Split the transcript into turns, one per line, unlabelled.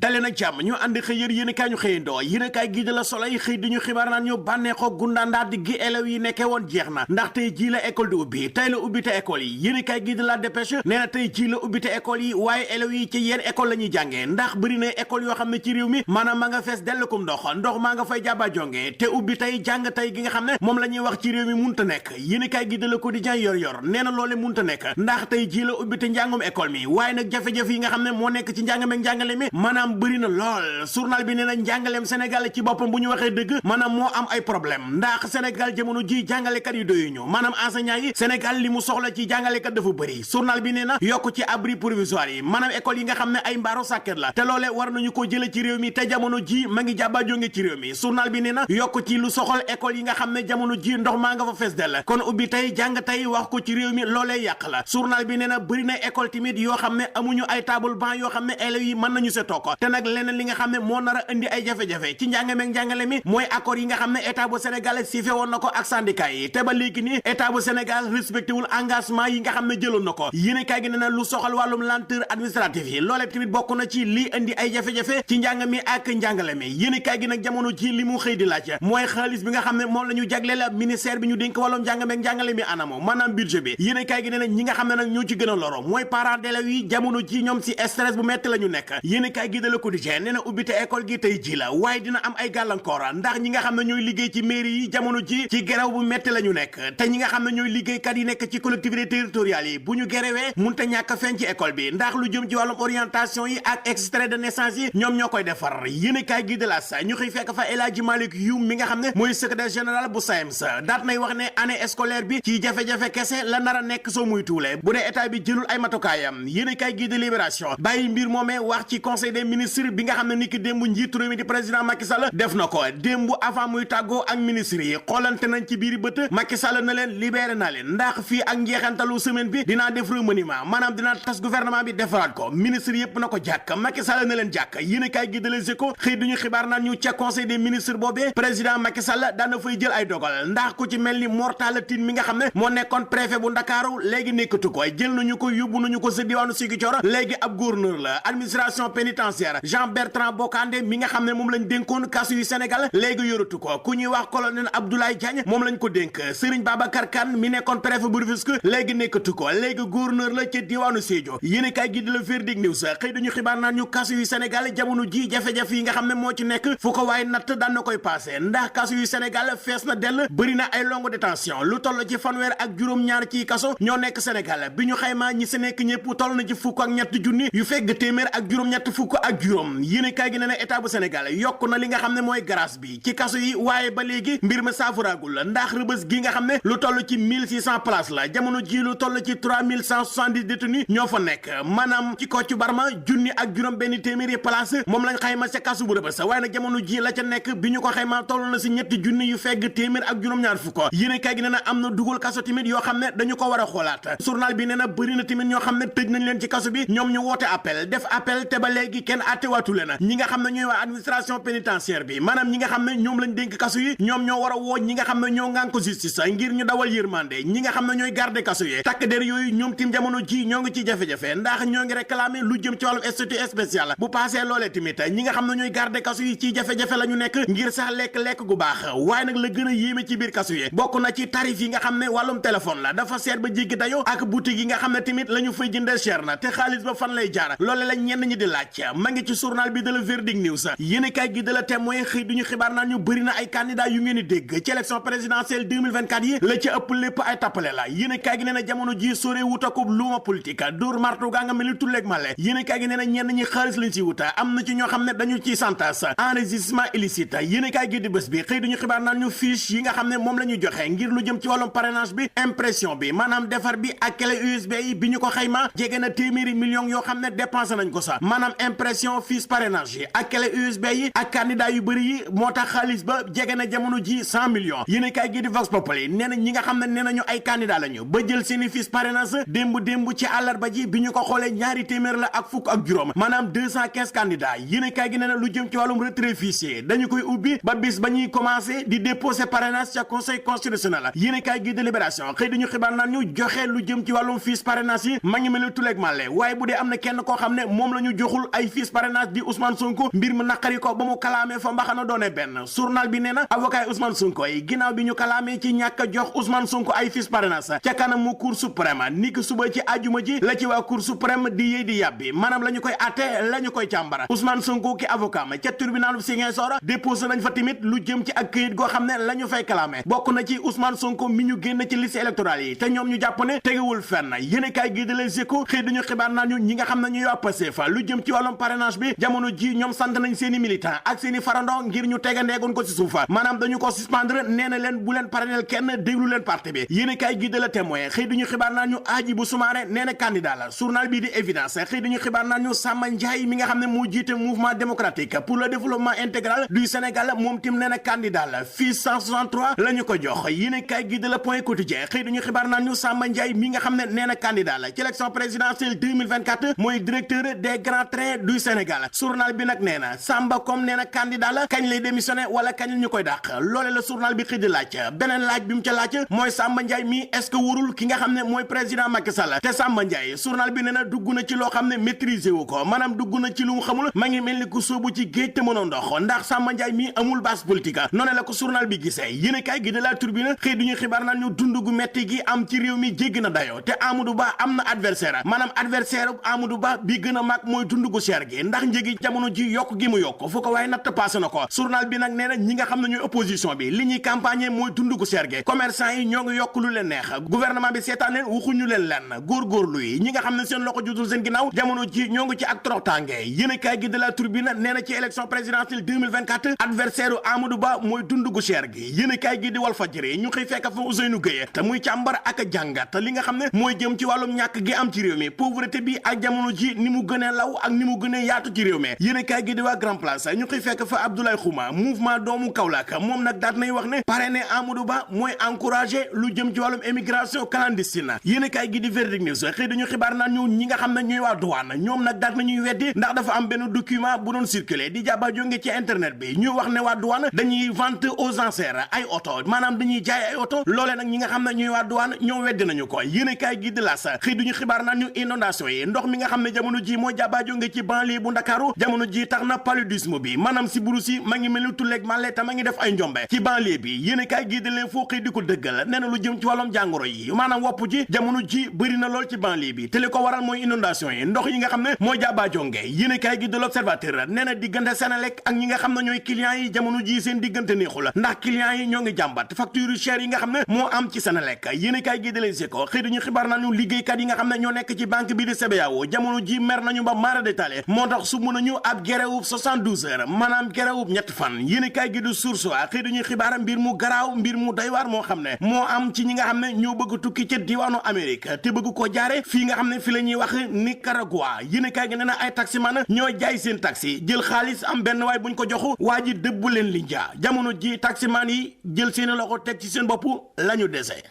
dale nag jàmm ñu ànd xëy yéen kaay ñu xëyandoo yéen kaay gi de la Soleil xëy di ñu xibaar naan ñu bànneexoo gundaandaat di gi élèves yi nekkee woon jeex na ndax tey jii la école di ubbi tey la ubbi te école yi yéen kaay gi de la Dépêche nee na tey jii la ubbi te école yi waaye élèves yi ci yenn école la ñuy jàngee ndax bëri na école yoo xam ne ci réew mi maanaam maa nga fees dellukum ndox maa nga fay jàbba jonge te ubbi tey jàng tey gi nga xam ne moom la ñuy wax ci réew mi munta nekk yéen kaay gi de la Quotidien yor nee na loole munta nekk ndax tey jii la ubbi te njàngum école mi waaye nag jafe-jafe yi nga xam ne moo nekk ci njàng meek njàngale mi maanaam bëri na lool journal bi nee na njàngaleem Sénégal ci boppam bu ñu waxee dëgg maanaam moo am ay problème ndax Sénégal jamono ji jàngalekat yi doyuñu maanaam enseignant yi Sénégal li mu soxla ci jàngalekat dafa bëri journal bi nee na yokk ci abri provisoire yi maanaam école yi nga xam ne ay mbaaro sàkket la te loole war nañu ko jële ci réew mi te jamono ji ma ngi jàbba jónge ci réew mi journal bi nee na yokk ci lu soxal école yi nga xam ne jamono ji ndox maa nga fa fees del kon ubbi tey jàng tey wax ko ci réew mi loolee yàq la journal bi nee na bëri na école timit yoo xam ne amuñu ay table banc yoo xam ne élèves yi mën nañu se toog te nag leneen li nga xam ne moo nar a indi ay jafe-jafe ci njàng meek njàngale mi mooy accord yi nga xam ne état bu Sénégal siifé woon na ko ak syndicat yi te ba léegi nii état bu Sénégal respecté wul engagement yi nga xam ne jëloon na ko yéene kaay gi ne na lu soxal wàllum lenteur administrative yi loolee tamit bokk na ci lii indi ay jafe-jafe ci njàng mi ak njàngale mi yéene kaay gi nag jamono ji li mu xëy di laaj mooy xaalis bi nga xam ne moom la ñu jagleel ministère bi ñu dénk wàllum njàng meek njàngale mi anamo maanaam budget bi yéene kaay gi ne na ñi nga xam ne nag ñoo ci gën a loro mooy parents d'élèves yi jamono ji ñoom si stress bu metti la ñu nekk yéene kaay gi de Le Quotidien nee na ubbite école gi tey ji la waaye dina am ay gàllankoor ndax ñi nga xam ne ñooy liggéey ci mairie yi jamono ji ci gerew bu metti la ñu nekk te ñi nga xam ne ñooy liggéeykat yi nekk ci collectivité territoriales yi bu ñu gerewee munte ñàkk feeñ ci école bi ndax lu jëm ci wàllum orientation yi ak extrait de naissance yi ñoom ñoo koy defar yéene kaay gi de la sa ñu xëy fekk fa El Hadji Malick Youm mi nga xam ne mooy secrétaire général bu SAEMS daat nay wax ne année scolaire bi ci jafe-jafe kese la nar a nekk soo muy tuule bu dee état bi jëlul ay matukaayam yéene kaay gi de Libération bàyyi mbir moomee wax ci conseil des ministres bi nga xam ne ni ki démb njiitu réew mi di président Macky Sall def na ko démb avant muy tàggoo ak ministres yi xoolante nañ ci biir bët Macky Sall na leen libéré naa leen ndax fii ak njeexantalu semaine bi dinaa def remaniement maanaam dinaa tas gouvernement bi defaraat ko ministres yépp na ko jàkk Macky Sall na leen jàkk yéene kaay gi de Les Échos xëy duñu xibaar naan ñu ca conseil des ministres boobee président Macky Sall daan na fay jël ay dogal ndax ku ci mel ni Mor Talla Tine mi nga xam ne moo nekkoon préfet bu Ndakaaru léegi nekkatu ko jël nañu ko yóbbu nañu ko sa diwaanu Ziguinchor léegi ab gouverneur la administration pénitentiaire Jean Bertrand Bocandé mi nga xam ne moom lañ dénkoon kasu yu Sénégal léegi yoratu ko ku ñuy wax colonel Abdoulaye Diagne moom lañ ko dénk Serigne Babacar Kane mi nekkoon préfet bu Rufisque léegi nekkatu ko léegi gouverneur la ca diwaanu Sédhiou yéen kay gi di la Verdict News xëy dañu xibaar naan ñu kasu yu Sénégal jamono ji jafe-jafe yi nga xam ne moo ci nekk fu ko waaye natt daan na koy passé ndax kasu yu Sénégal fees na dell bëri na ay longue détention lu toll ci fanweer ak juróom-ñaar ci kaso ñoo nekk Sénégal bi ñu xaymaa ñi si nekk ñëpp toll na ci fukk ak ñett junni yu fekk téeméer ak juróom-ñett fukk ak juróom yéene kaay gi ne na état bu Sénégal yokk na li nga xam ne mooy grâce bi ci kaso yi waaye ba léegi mbir ma saafaraagul la ndax rëbës gi nga xam ne lu toll ci 1600 places la jamono ji lu toll ci 3170 détenus ñoo fa nekk maanaam ci Kocc Barma junni ak juróom benn téeméeri place moom lañ xayma ca kaso bu rëbës waaye nag jamono ji la ca nekk bi ñu ko xayma toll na si ñetti junni yu fekk téeméer ak juróom-ñaar fukk yéene kaay gi ne na am na dugal kaso tamit yoo xam ne dañu ko war a xoolaat journal bi nee na bëri na tamit ñoo xam ne tëj nañ leen ci kaso bi ñoom ñu woote appel def appel te ba léegi kenn attewaatu leen ñi nga xam ne ñooy waa administration pénitentiaire bi maanaam ñi nga xam ne ñoom lañ dénk kaso yi ñoom ñoo war a woo ñi nga xam ne ñoo ngaan ko justice ngir ñu dawal yërmande ñi nga xam ne ñooy garder kaso yi takk der yooyu ñoom tim jamono ji ñoo ngi ci jafe-jafe ndax ñoo ngi réclamer lu jëm ci wàllum statut spécial bu passé loolee tamit ñi nga xam ne ñooy garder kaso yi ci jafe-jafe la ñu nekk ngir sax lekk-lekk gu baax waaye nag la gën a yéeme ci biir kaso yi bokk na ci tarif yi nga xam ne wàllum téléphone la dafa seet ba jéggi dayo ak boutique yi nga xam ne tamit la ñu fay jëndee cher na te xaalis ba fan lay jaar loole la ñenn ñi di laaj ma ngi ci journal bi de la Verdict News yéen kay gi de la Témoin xëy duñu xibaar naan ñu bëri na ay candidat yu ngeen di dégg ci élection présidentielle 2024 yi la ci ëpp lépp ay tappale la yéen kay gi nee na jamono ji sore wutakub luuma politique dóor martu gaa nga mel ni tulleeg male yéen kay gi nee na ñenn ñi xaalis lañ ci wuta am na ci ñoo xam ne dañu ci santas enregistrement illicite yéen kay gi di bés bi xëy duñu xibaar naan ñu fiche yi nga xam ne moom la ñu joxe ngir lu jëm ci wàllum parrainage bi impression bi maanaam defar bi ak clé USB yi bi ñu ko xayma jege na téeméeri millions yoo xam ne dépensé nañ ko sax maanaam impression fiche parrainage yi ak clé USB yi ak candidat yu bëri yi moo tax xaalis ba jege na jamono ji 100 millions yéen kay gi di Vox Populi nee na ñi nga xam ne nee nañu ay candidat lañu ba jël seeni fiche parrainage démb ci àllarba ji bi ñu ko xoolee ñaari téeméer la ak fukk ak juróom maanaam 215 candidats yéen kay gi nee na lu jëm ci wàllum retrait fichier dañu koy ubbi ba bis ba ñuy commencé di déposer parrainage ca conseil constitutionnel yéen kay gi de Libération xëy dañu xibaar naan ñu joxe lu jëm ci wàllum fiche parrainage yi ma ngi mel ni tuleeg màlle waaye bu dee am na kenn koo xam ne moom la ñu joxul ay fiche parrainage di Ousmane Sonko mbir mu naqari ko ba mu kalaamee fa mbaxana doone benn. Journal bi nee na avocat yi Ousmane Sonko yi ginnaaw bi ñu kalaamee ci ñàkk a jox Ousmane Sonko ay fiches parrainage ca kanamu Cour suprême niki suba ci àjjuma ji la ci waa Cour suprême di yéey di yàbbi maanaam la ñu koy atte la ñu koy càmbara. Ousmane Sonko ki avocat ma ca tribunal bu Ziguinchor déposé nañ fa tamit lu jëm ci ak këyit goo xam ne la ñu fay kalaame bokk na ci Ousmane Sonko mi ñu génn ci liste électorale yi te ñoom ñu jàpp ne tegewul fenn yéenekaay gi de Les Échos xëy dañu xibaar naan ñu ñi nga xam ne ñuy waa Pastef lu jëm ci wàllum parrainage bi jamono ji ñoom sant nañ seeni militant ak seeni farandoo ngir ñu tegandeegoon ko ci suufa maanaam dañu ko suspendre nee na leen bu leen parrainel kenn déglu leen parti bi yéenekaay gi de La Témoin xëy dañu xibaar naan ñu Hadjibou Soumaré nee na candidat la journal bi di Évidence xëy dañu xibaar naan ñu Samba Ndiaye mi nga xam ne moo jiite mouvement démocratique pour le développement intégral du Sénégal moom tim nee na candidat la fii 163 la ñu ko jox yéenekaay gi de Le Point Quotidien xëy dañu xibaar naan ñu Samba Ndiaye mi nga xam ne nee na candidat la ci élection présidentielle 2024 mooy directeur des grands trains du Sénégal journal bi nag nee na Samba comme nee na candidat la kañ lay démissionné wala kañ ñu koy dàq loole la journal bi xëy di laaj beneen laaj bi mu ca laaj mooy Samba Ndiaye mi est-ce que wóorul ki nga xam ne mooy président Macky Sall te Samba Ndiaye journal bi nee na dugg na ci loo xam ne maîtriser wu ko maanaam dugg na ci lu mu xamul ma ngi mel ni ku sóobu ci géej te mënoo ndox ndax Samba Ndiaye mi amul base politique noonu la ko journal bi gisee yéenekaay gi de La Tribune xëy duñu xibaar naan ñu dund gu metti gi am ci réew mi jéggi na dayoo te Amadou Ba am na adversaire maanaam adversaire Amadou Ba bi gën a mag mooy dund gu cher gi ndax njëgi jamono ji yokk gi mu yokk fu ko waaye natt passé na ko journal bi nag nee na ñi nga xam ne ñooy opposition bi li ñuy campagne mooy dund gu cher gi commerçant yi ñoo ngi yokk lu leen neex gouvernement bi seetaan leen waxuñu leen lenn góorgóorlu yi ñi nga xam ne seen loxo jutul seen ginnaaw jamono ji ñoo ngi ci ak toroxtaange yéenekaay gi de La Tribune nee na ci élection présidentielle 2024 adversaire Amadou Ba mooy dund gu cher gi yéenekaay gi di Walfadjri ñu xëy fekk fa Ousseynou Gueye te muy càmbar ak jàngat li nga xam ne mooy jëm ci wàllum ñàkk gi am ci réew mi pauvreté bi ak jamono ji ni mu gënee law ak ni mu gënee yaatu ci réew mi yéenekaay gi di waa Grand Place ñu xëy fekk fa Abdoulaye Khouma mouvement doomu Kaolack moom nag daat nay wax ne parrainé Amadou Ba mooy encouragé lu jëm ci wàllum émigration clandestine yéenekaay gi di Verdict News xëy dañu xibaar naan ñu ñi nga xam ne ñooy waa douane ñoom nag daat nañuy weddi ndax dafa am benn document bu doon circulé di jàbba jónge ci internet bi ñu wax ne waa douane dañuy vente aux enchères ay oto maanaam dañuy jaay ay oto loolee nag ñi nga xam ne ñooy waa douane ñoom weddi nañu ko yéenekaay gi di L'As xëy duñu xibaar naan ñu inondation yi ndox mi nga xam ne jamono ji moo jàbba jóge ci banlieue bu Ndakaaru jamono ji tax na paludisme bi maanaam si buru si ma ngi mel ni tulleeg màlle te ma ngi def ay njombe ci banlieue bi yéenekaay gi di L'Info xëy di ko dëggal nee na lu jëm ci wàllum jàngoro yi maanaam wopp ji jamono ji bëri na lool ci banlieue bi te li ko waral mooy inondation yi ndox yi nga xam ne moo jàbba jonge yéenekaay gi de L'Observateur nee na diggante Senelec ak ñi nga xam ne ñooy clients yi jamono ji seen diggante neexul ndax clients yi ñoo ngi jàmbat facture yu cher yi nga xam ne moo am ci Senelec yéenekaay gi de Les Échos xëy dañu xibaar nañu liggéeykat yi nga xam ne ñoo nekk ci banque bi di CBAO jamono ji mer nañu ba mara détaillé moo tax su mun nañu ab grève 72 heures maanaam grève ñetti fan yéenekaay gi di Source A xëy dañuy xibaar mbir mu garaaw mbir mu doy waar moo xam ne moo am ci ñi nga xam ne ñoo bëgg tukki ca diwaanu Amérique te bëgg ko jaare fii nga xam ne fi la ñuy wax Nicaragua yéenekaay gi nee na ay taximan ñoo jaay seen taxi jël xaalis am benn waay buñ ko joxu waa ji dëbb leen li njaa jamono ji taximan yi jël seeni loxo teg ci seen bopp lañu dese